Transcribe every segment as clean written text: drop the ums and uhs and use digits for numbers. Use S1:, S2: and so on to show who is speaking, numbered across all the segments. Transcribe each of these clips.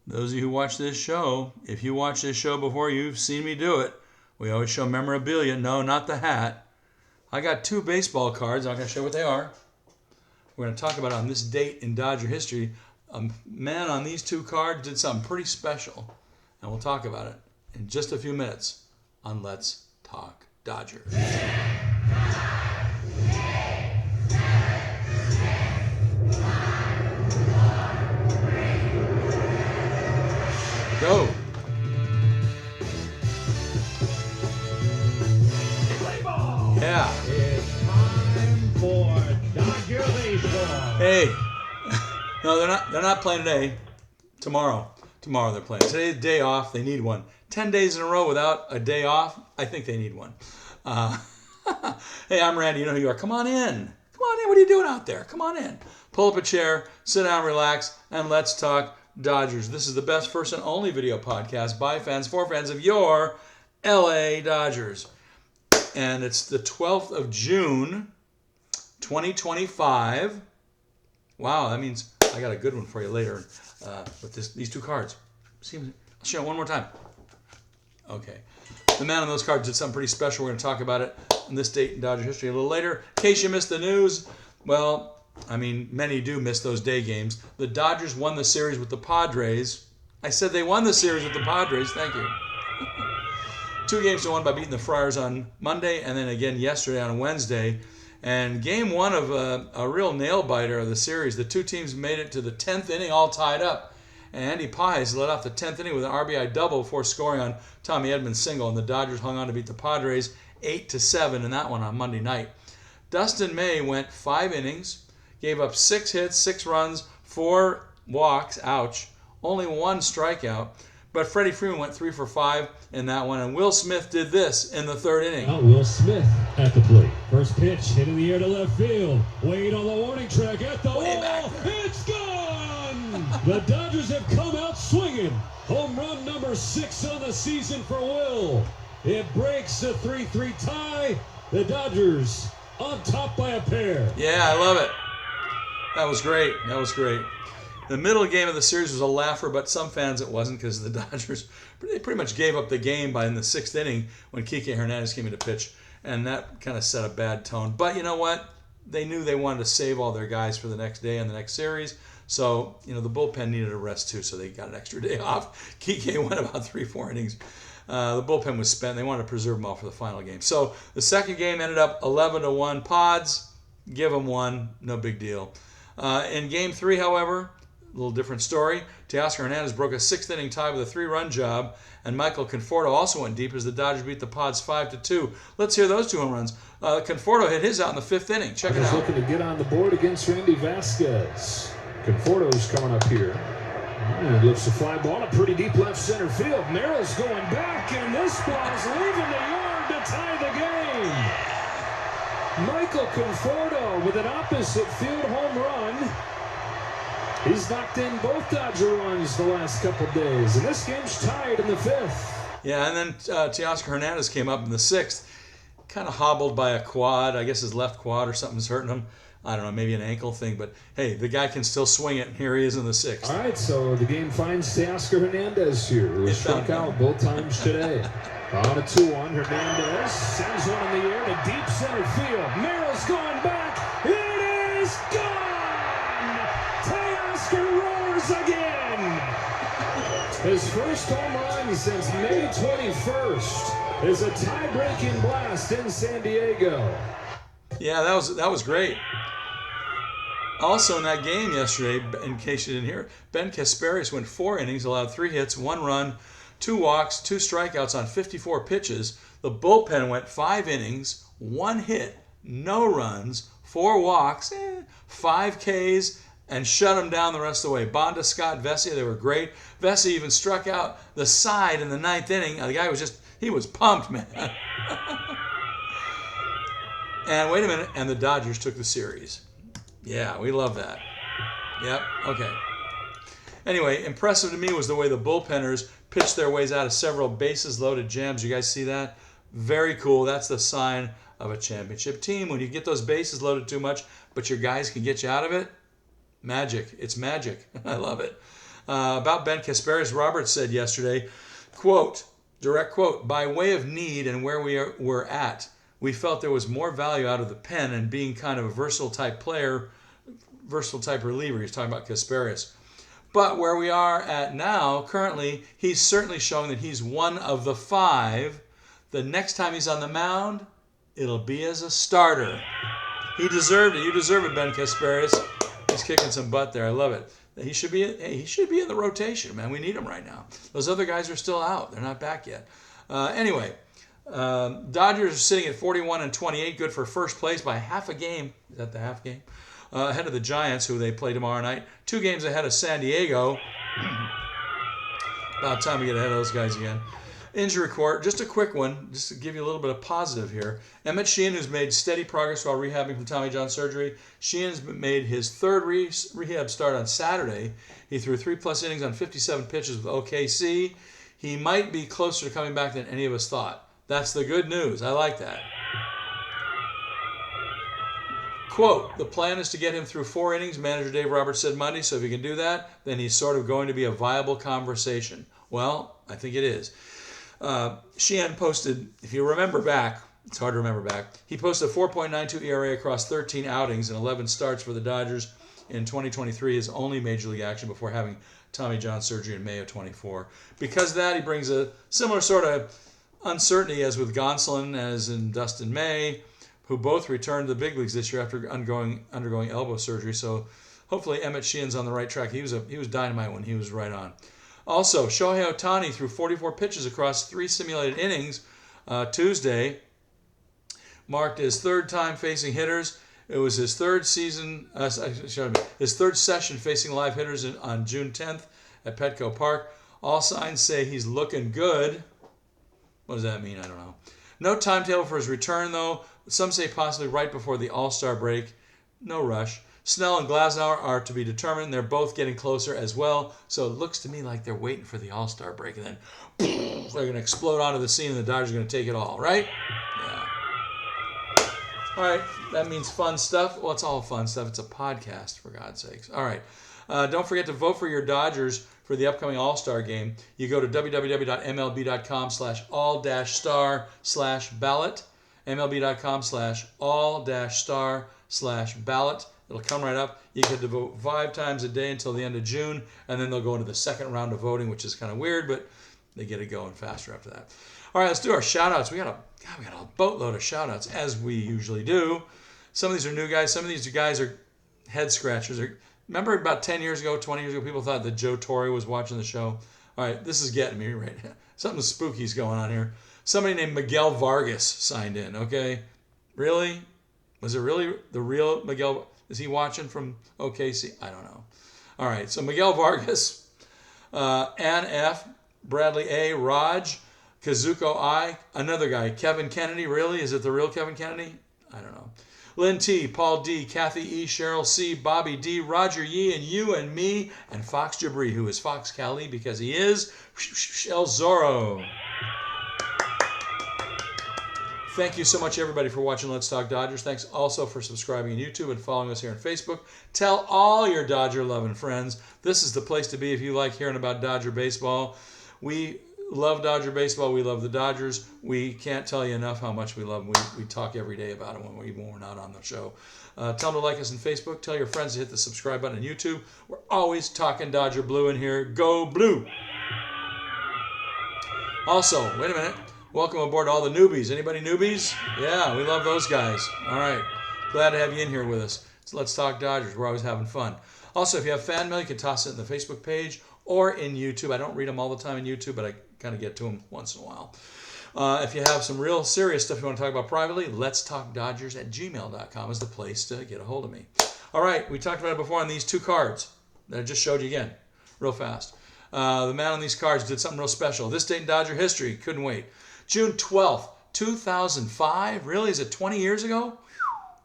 S1: Those of you who watch this show, if you watch this show before, you've seen me do it. We always show memorabilia. No, not the hat. I got 2 baseball cards. I'm going to show you what they are. We're going to talk about on this date in Dodger history. A man on these 2 cards did something pretty special. And we'll talk about it in just a few minutes on Let's Talk Dodgers. Go. Yeah.
S2: It's time for Dodger baseball.
S1: Hey. No, they're not playing today. Tomorrow they're playing. Today's day off. They need one. 10 days in a row without a day off. I think they need one. Hey, I'm Randy. You know who you are. Come on in. Come on in. What are you doing out there? Come on in. Pull up a chair, sit down, relax, and let's talk Dodgers. This is the best, first, and only video podcast by fans, for fans of your LA Dodgers. And it's the 12th of June, 2025. Wow, that means I got a good one for you later with these 2 cards. I'll show you one more time. Okay. The man on those cards did something pretty special. We're going to talk about it on this date in Dodger history a little later. In case you missed the news, well, I mean, many do miss those day games. The Dodgers won the series with the Padres. I said they won the series with the Padres. Thank you. 2 games to 1 by beating the Friars on Monday and then again yesterday on Wednesday. And game 1 of a real nail-biter of the series. The 2 teams made it to the 10th inning all tied up. And Andy Pais led off the 10th inning with an RBI double before scoring on Tommy Edman's single. And the Dodgers hung on to beat the Padres 8-7 in that one on Monday night. Dustin May went 5 innings. Gave up 6 hits, 6 runs, 4 walks, ouch, only 1 strikeout. But Freddie Freeman went 3 for 5 in that one. And Will Smith did this in the 3rd inning.
S2: Now Will Smith at the plate. First pitch hit in the air to left field. Wade on the warning track at the wall. It's gone! The Dodgers have come out swinging. Home run number 6 on the season for Will. It breaks a 3-3 tie. The Dodgers on top by a pair.
S1: Yeah, I love it. That was great. The middle game of the series was a laugher, but some fans it wasn't because the Dodgers they pretty much gave up the game by in the 6th inning when Kike Hernandez came in to pitch, and that kind of set a bad tone. But you know what? They knew they wanted to save all their guys for the next day and the next series, so the bullpen needed a rest too, so they got an extra day off. Kike went about 3-4 innings. The bullpen was spent. They wanted to preserve them all for the final game. So the second game ended up 11-1 Pods. Give them 1, no big deal. In Game 3, however, a little different story. Teoscar Hernandez broke a 6th inning tie with a 3-run job, and Michael Conforto also went deep as the Dodgers beat the Pods 5-2. Let's hear those 2 home runs. Conforto hit his out in the 5th inning. Check it out.
S3: Looking to get on the board against Randy Vasquez. Conforto's coming up here. And lifts a fly ball to pretty deep left center field. Merrill's going back, and this ball's leaving the yard to tie the game. Michael Conforto with an opposite field home run. He's knocked in both Dodger runs the last couple days, and this game's tied in the 5th.
S1: Yeah, and then Teoscar Hernandez came up in the 6th, kind of hobbled by a quad. I guess his left quad or something's hurting him. I don't know, maybe an ankle thing, but hey, the guy can still swing it, and here he is in the 6th.
S3: All right, so the game finds Teoscar Hernandez here, who was struck out both times today. On a 2-1, Hernandez sends one in the air to deep center field. Merrill's going back. It is gone! Teoscar roars again! His first home run since May 21st is a tie-breaking blast in San Diego.
S1: Yeah, that was great. Also in that game yesterday, in case you didn't hear it, Ben Kasparius went 4 innings, allowed 3 hits, 1 run, 2 walks, 2 strikeouts on 54 pitches. The bullpen went 5 innings, 1 hit, no runs, 4 walks, 5 Ks, and shut them down the rest of the way. Bonda, Scott, Vesia, they were great. Vesia even struck out the side in the 9th inning. The guy he was pumped, man. And wait a minute, and the Dodgers took the series. Yeah, we love that. Yep, okay. Anyway, impressive to me was the way the bullpenners pitched their ways out of several bases-loaded jams. You guys see that? Very cool. That's the sign of a championship team. When you get those bases loaded too much, but your guys can get you out of it, magic. It's magic. I love it. About Ben Casparis, Robert said yesterday, quote, direct quote, by way of need and where we're at, we felt there was more value out of the pen and being kind of a versatile type player, versatile type reliever. He's talking about Casparis. But where we are at now, currently, he's certainly showing that he's one of the 5. The next time he's on the mound, it'll be as a starter. He deserved it. You deserve it, Ben Casparis. He's kicking some butt there. I love it. He should be in the rotation, man. We need him right now. Those other guys are still out. They're not back yet. Anyway, Dodgers are sitting at 41-28, good for first place by half a game. Is that the half game? Ahead of the Giants, who they play tomorrow night. 2 games ahead of San Diego. About time we get ahead of those guys again. Injury report, just a quick one, just to give you a little bit of positive here. Emmett Sheehan, who's made steady progress while rehabbing from Tommy John surgery. Sheehan's made his 3rd rehab start on Saturday. He threw 3+ innings on 57 pitches with OKC. He might be closer to coming back than any of us thought. That's the good news. I like that. Quote, the plan is to get him through 4 innings, manager Dave Roberts said Monday, so if he can do that, then he's sort of going to be a viable conversation. Well, I think it is. Sheehan posted, if you remember back, it's hard to remember back, he posted a 4.92 ERA across 13 outings and 11 starts for the Dodgers in 2023, his only major league action before having Tommy John surgery in May of 24. Because of that, he brings a similar sort of uncertainty as with Gonsolin, as in Dustin May, who both returned to the big leagues this year after undergoing elbow surgery. So hopefully Emmett Sheehan's on the right track. He was dynamite when he was right on. Also, Shohei Ohtani threw 44 pitches across 3 simulated innings Tuesday. Marked his 3rd time facing hitters. It was his 3rd session facing live hitters on June 10th at Petco Park. All signs say he's looking good. What does that mean? I don't know. No timetable for his return, though. Some say possibly right before the All-Star break. No rush. Snell and Glasnow are to be determined. They're both getting closer as well. So it looks to me like they're waiting for the All-Star break. And then they're going to explode onto the scene and the Dodgers are going to take it all, right? Yeah. All right. That means fun stuff. Well, it's all fun stuff. It's a podcast, for God's sakes. All right. Don't forget to vote for your Dodgers for the upcoming All-Star game. You go to www.mlb.com/all-star/ballot. mlb.com/all-star/ballot. It'll come right up. You get to vote 5 times a day until the end of June, and then they'll go into the second round of voting, which is kind of weird, but they get it going faster after that. All right, let's do our shout-outs. We got a boatload of shout-outs, as we usually do. Some of these are new guys. Some of these guys are head-scratchers. Remember about 10 years ago, 20 years ago, people thought that Joe Torre was watching the show? All right, this is getting me right now. Something spooky's going on here. Somebody named Miguel Vargas signed in, okay? Really? Was it really the real Miguel? Is he watching from OKC? I don't know. All right, so Miguel Vargas, Ann F., Bradley A., Raj, Kazuko I., another guy, Kevin Kennedy. Really? Is it the real Kevin Kennedy? I don't know. Lynn T., Paul D., Kathy E., Cheryl C., Bobby D., Roger Yee, and you and me, and Fox Jabri, who is Fox Cali because he is El Zorro. Thank you so much, everybody, for watching Let's Talk Dodgers. Thanks also for subscribing on YouTube and following us here on Facebook. Tell all your Dodger-loving friends. This is the place to be if you like hearing about Dodger baseball. We love Dodger baseball. We love the Dodgers. We can't tell you enough how much we love them. We talk every day about them even when we're not on the show. Tell them to like us on Facebook. Tell your friends to hit the subscribe button on YouTube. We're always talking Dodger Blue in here. Go Blue! Also, wait a minute. Welcome aboard to all the newbies. Anybody newbies? Yeah, we love those guys. All right. Glad to have you in here with us. So let's talk Dodgers. We're always having fun. Also, if you have fan mail, you can toss it in the Facebook page or in YouTube. I don't read them all the time in YouTube, but I kind of get to them once in a while. If you have some real serious stuff you want to talk about privately, letstalkdodgers@gmail.com is the place to get a hold of me. All right. We talked about it before on these 2 cards that I just showed you again real fast. The man on these cards did something real special. This date in Dodger history. Couldn't wait. June 12th, 2005. Really? Is it 20 years ago?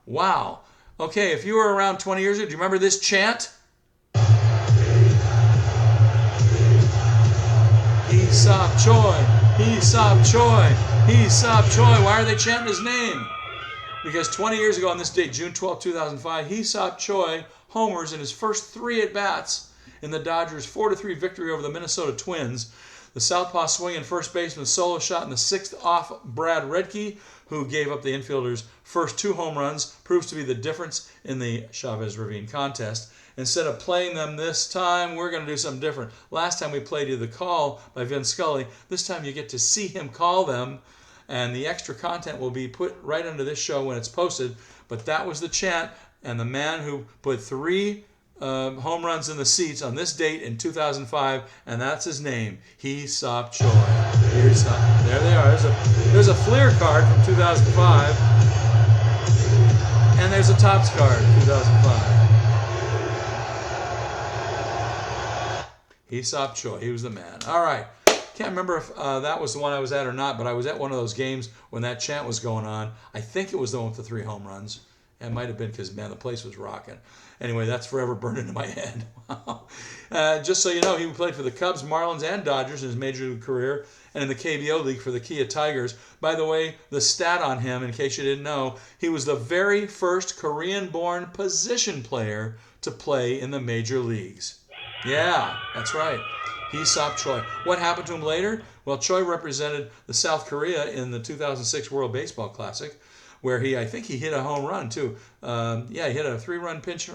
S1: Wow. Okay, if you were around 20 years ago, do you remember this chant? Hee-sop Choi, Hee-sop Choi, Hee-sop Choi. Why are they chanting his name? Because 20 years ago on this date, June 12, 2005, Hee-sop Choi homers in his first 3 at-bats in the Dodgers' 4-3 victory over the Minnesota Twins. The southpaw swinging first baseman solo shot in the 6th off Brad Redke, who gave up the infielder's first 2 home runs, proves to be the difference in the Chavez-Ravine contest. Instead of playing them this time, we're going to do something different. Last time we played you the call by Vin Scully. This time you get to see him call them, and the extra content will be put right under this show when it's posted. But that was the chant, and the man who put 3 home runs in the seats on this date in 2005, and that's his name, Hee-Seop Choi. There they are. There's a Fleer card from 2005, and there's a Topps card 2005. Hee-Seop Choi, he was the man. All right. Can't remember if that was the one I was at or not, but I was at one of those games when that chant was going on. I think it was the one with the 3 home runs. It might have been because, man, the place was rocking. Anyway, that's forever burned into my head. Just so you know, he played for the Cubs, Marlins, and Dodgers in his major league career, and in the KBO League for the Kia Tigers. By the way, the stat on him, in case you didn't know, he was the very first Korean-born position player to play in the major leagues. Yeah, that's right. Hee-Seop Choi. What happened to him later? Well, Choi represented the South Korea in the 2006 World Baseball Classic, where I think he hit a home run too. He hit a 3-run pinch hit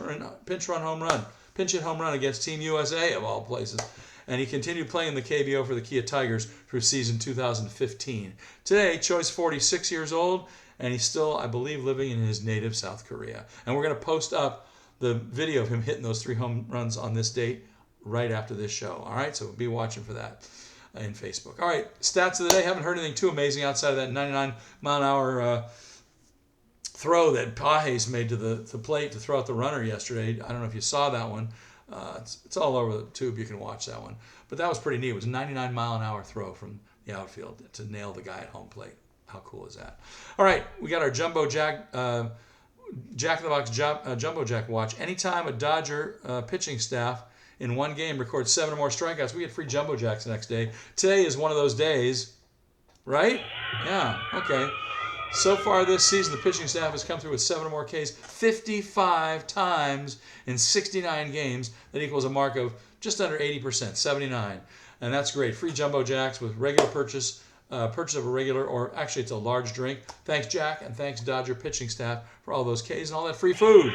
S1: home run against Team USA of all places. And he continued playing in the KBO for the Kia Tigers through season 2015. Today, Choi's 46 years old, and he's still, I believe, living in his native South Korea. And we're going to post up the video of him hitting those 3 home runs on this date right after this show. All right, so be watching for that in Facebook. All right, stats of the day. Haven't heard anything too amazing outside of that 99-mile-an-hour throw that Pages made to the plate to throw out the runner yesterday. I don't know if you saw that one. It's all over the tube. You can watch that one. But that was pretty neat. It was a 99-mile-an-hour throw from the outfield to nail the guy at home plate. How cool is that? All right, we got our Jumbo Jack, Jack-in-the-Box Jumbo Jack watch. Anytime a Dodger pitching staff in one game records 7 or more strikeouts, we get free Jumbo Jacks the next day. Today is one of those days, right? Yeah, okay. So far this season, the pitching staff has come through with 7 or more Ks 55 times in 69 games. That equals a mark of just under 80%, 79. And that's great. Free Jumbo Jacks with regular purchase of a regular, or actually it's a large drink. Thanks, Jack, and thanks, Dodger pitching staff, for all those Ks and all that free food.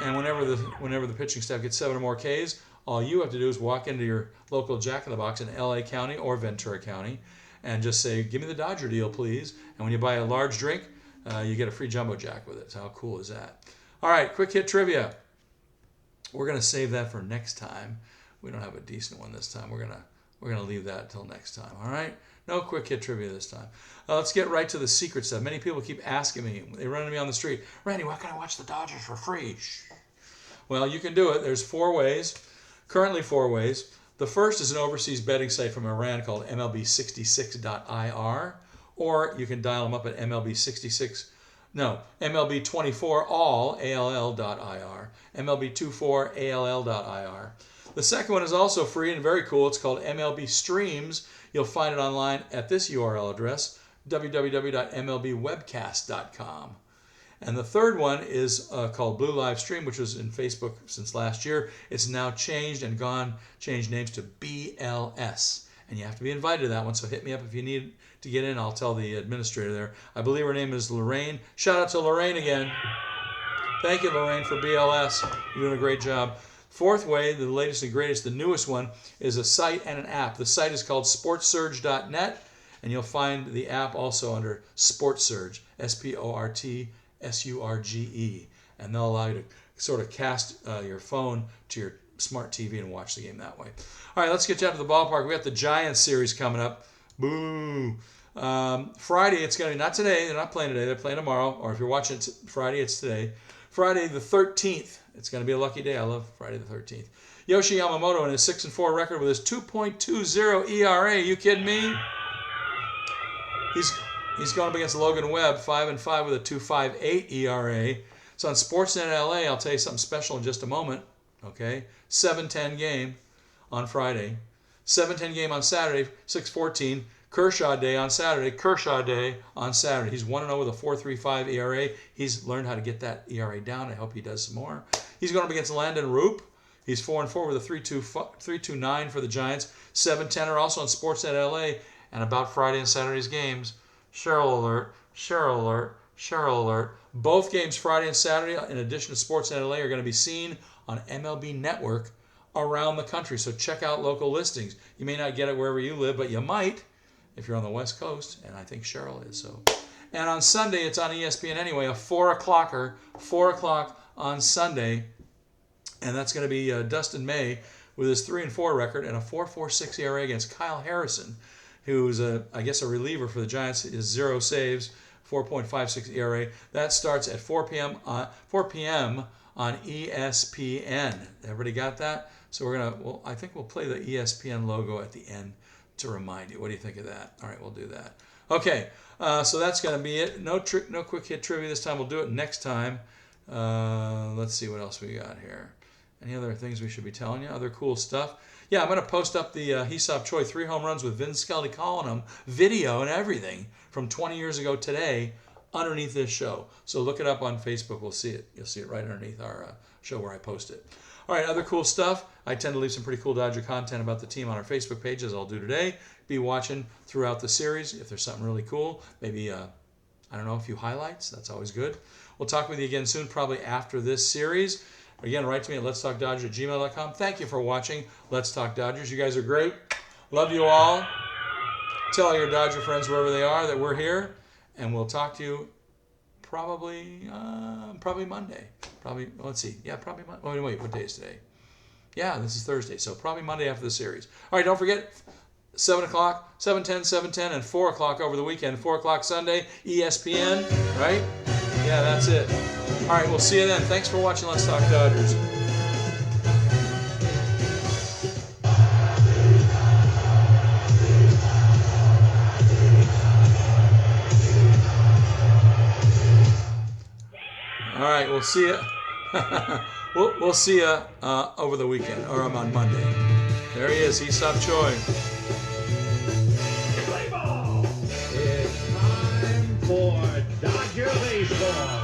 S1: And whenever the pitching staff gets 7 or more Ks, all you have to do is walk into your local Jack-in-the-Box in LA County or Ventura County and just say, give me the Dodger deal, please. And when you buy a large drink, you get a free Jumbo Jack with it. So how cool is that? All right, quick hit trivia. We're going to save that for next time. We don't have a decent one this time. We're gonna leave that till next time. All right? No quick hit trivia this time. Let's get right to the secret stuff. Many people keep asking me. They run into me on the street. Randy, why can't I watch the Dodgers for free? Well, you can do it. There's 4 ways. Currently 4 ways. The first is an overseas betting site from Iran called MLB66.ir, or you can dial them up at MLB24all, ALL.ir, MLB24all.ir. The second one is also free and very cool. It's called MLB Streams. You'll find it online at this URL address, www.mlbwebcast.com. And the third one is called Blue Live Stream, which was in Facebook since last year. It's now changed names to BLS. And you have to be invited to that one, so hit me up if you need to get in. I'll tell the administrator there. I believe her name is Lorraine. Shout out to Lorraine again. Thank you, Lorraine, for BLS. You're doing a great job. Fourth way, the latest and greatest, the newest one, is a site and an app. The site is called sportsurge.net, and you'll find the app also under SportSurge, SportSurge. And they'll allow you to sort of cast your phone to your smart TV and watch the game that way. All right, let's get you out to the ballpark. We got the Giants series coming up. Boo! Friday, it's going to be, not today, they're not playing today, they're playing tomorrow, or if you're watching it Friday, it's today. Friday the 13th. It's going to be a lucky day. I love Friday the 13th. Yoshi Yamamoto in his 6-4 record with his 2.20 ERA. You kidding me? He's going up against Logan Webb, 5-5 with a 2.58 ERA. So on Sportsnet LA, I'll tell you something special in just a moment. Okay, 7-10 game on Friday, 7-10 game on Saturday, 6-14. Kershaw Day on Saturday. He's 1-0 with a 4.35 ERA. He's learned how to get that ERA down. I hope he does some more. He's going up against Landon Roop. He's 4-4 with a 3.29 for the Giants. 7-10 are also on Sportsnet LA. And about Friday and Saturday's games, Cheryl alert, Cheryl alert, Cheryl alert. Both games Friday and Saturday, in addition to Sportsnet LA, are going to be seen on MLB Network around the country. So check out local listings. You may not get it wherever you live, but you might if you're on the West Coast, and I think Cheryl is. So, and on Sunday, it's on ESPN anyway, a 4 o'clocker, 4 o'clock on Sunday. And that's going to be Dustin May with his 3-4 record and a 4.46 ERA against Kyle Harrison, who's I guess a reliever for the Giants. Is 0 saves, 4.56 ERA. That starts at 4 p.m. on ESPN. Everybody got that? So we're gonna. Well, I think we'll play the ESPN logo at the end to remind you. What do you think of that? All right, we'll do that. Okay, so that's gonna be it. No quick hit trivia this time. We'll do it next time. Let's see what else we got here. Any other things we should be telling you? Other cool stuff? Yeah, I'm going to post up the Hee-Seop Choi 3 home runs with Vin Scully calling them, video and everything from 20 years ago today underneath this show. So look it up on Facebook. We'll see it. You'll see it right underneath our show where I post it. All right, other cool stuff. I tend to leave some pretty cool Dodger content about the team on our Facebook page, as I'll do today. Be watching throughout the series if there's something really cool. Maybe, I don't know, a few highlights. That's always good. We'll talk with you again soon, probably after this series. Again, write to me at letstalkdodgers@gmail.com. Thank you for watching Let's Talk Dodgers. You guys are great. Love you all. Tell all your Dodger friends wherever they are that we're here. And we'll talk to you probably Monday. Let's see. Yeah, probably Monday. Wait, what day is today? Yeah, this is Thursday. So probably Monday after the series. All right, don't forget, 7 o'clock, 7:10, 7:10, and 4 o'clock over the weekend. 4 o'clock Sunday, ESPN, right? Yeah, that's it. All right, we'll see you then. Thanks for watching Let's Talk Dodgers. All right, we'll see you. we'll see you over the weekend, or on Monday. There he is, Hee-Seop Choi.
S2: Play ball! It's time for Dodger Baseball.